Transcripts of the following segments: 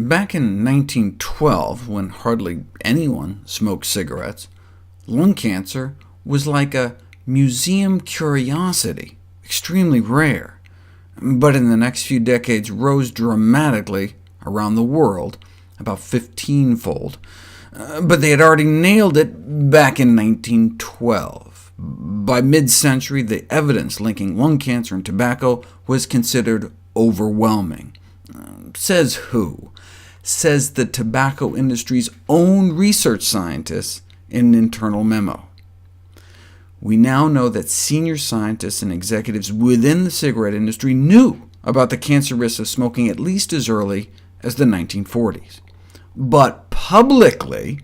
Back in 1912, when hardly anyone smoked cigarettes, lung cancer was like a museum curiosity, extremely rare, but in the next few decades rose dramatically around the world, about 15-fold. But they had already nailed it back in 1912. By mid-century, the evidence linking lung cancer and tobacco was considered overwhelming. Says who? Says the tobacco industry's own research scientists in an internal memo. We now know that senior scientists and executives within the cigarette industry knew about the cancer risks of smoking at least as early as the 1940s. But publicly,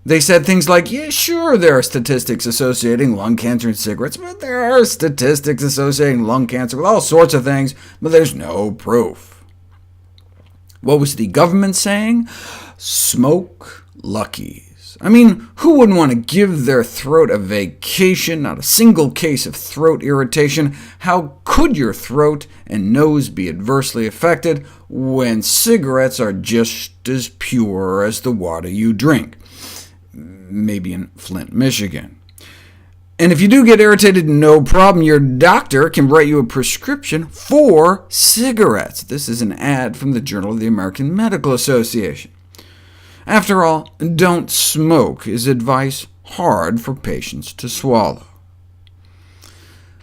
they said things like, yeah, sure, there are statistics associating lung cancer and cigarettes, but there are statistics associating lung cancer with all sorts of things, but there's no proof. What was the government saying? Smoke luckies. I mean, who wouldn't want to give their throat a vacation? Not a single case of throat irritation. How could your throat and nose be adversely affected when cigarettes are just as pure as the water you drink? Maybe in Flint, Michigan. And if you do get irritated, no problem. Your doctor can write you a prescription for cigarettes. This is an ad from the Journal of the American Medical Association. After all, don't smoke is advice hard for patients to swallow. It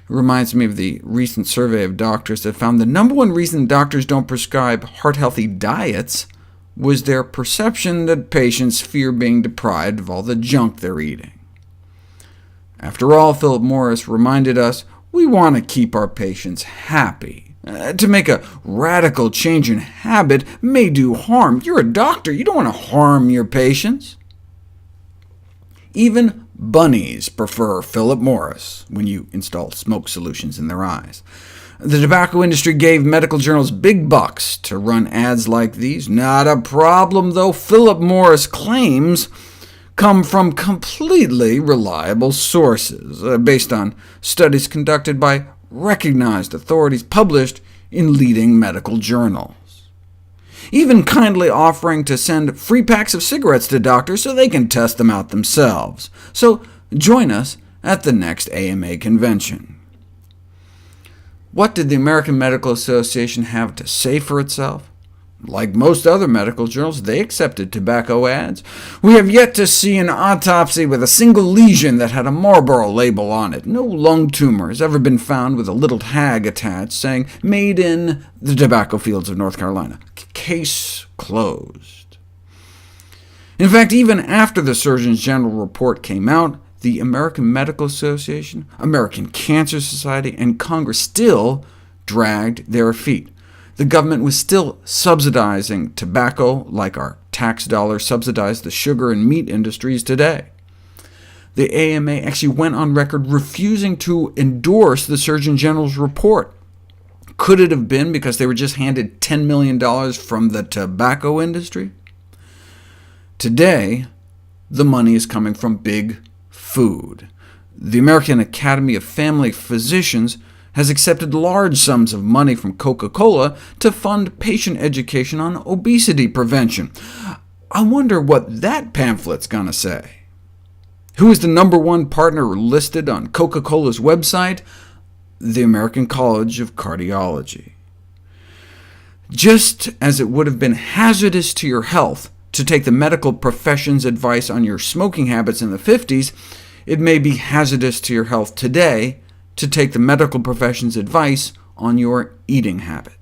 reminds me of the recent survey of doctors that found the #1 reason doctors don't prescribe heart-healthy diets was their perception that patients fear being deprived of all the junk they're eating. After all, Philip Morris reminded us, we want to keep our patients happy. To make a radical change in habit may do harm. You're a doctor. You don't want to harm your patients. Even bunnies prefer Philip Morris when you install smoke solutions in their eyes. The tobacco industry gave medical journals big bucks to run ads like these. Not a problem, though. Philip Morris claims come from completely reliable sources, based on studies conducted by recognized authorities published in leading medical journals, even kindly offering to send free packs of cigarettes to doctors so they can test them out themselves. So join us at the next AMA convention. What did the American Medical Association have to say for itself? Like most other medical journals, they accepted tobacco ads. We have yet to see an autopsy with a single lesion that had a Marlboro label on it. No lung tumor has ever been found with a little tag attached saying, made in the tobacco fields of North Carolina. Case closed. In fact, even after the Surgeon General report came out, the American Medical Association, American Cancer Society, and Congress still dragged their feet. The government was still subsidizing tobacco like our tax dollars subsidize the sugar and meat industries today. The AMA actually went on record refusing to endorse the Surgeon General's report. Could it have been because they were just handed $10 million from the tobacco industry? Today, the money is coming from big food. The American Academy of Family Physicians has accepted large sums of money from Coca-Cola to fund patient education on obesity prevention. I wonder what that pamphlet's going to say. Who is the #1 partner listed on Coca-Cola's website? The American College of Cardiology. Just as it would have been hazardous to your health to take the medical profession's advice on your smoking habits in the 50s, it may be hazardous to your health today to take the medical profession's advice on your eating habits.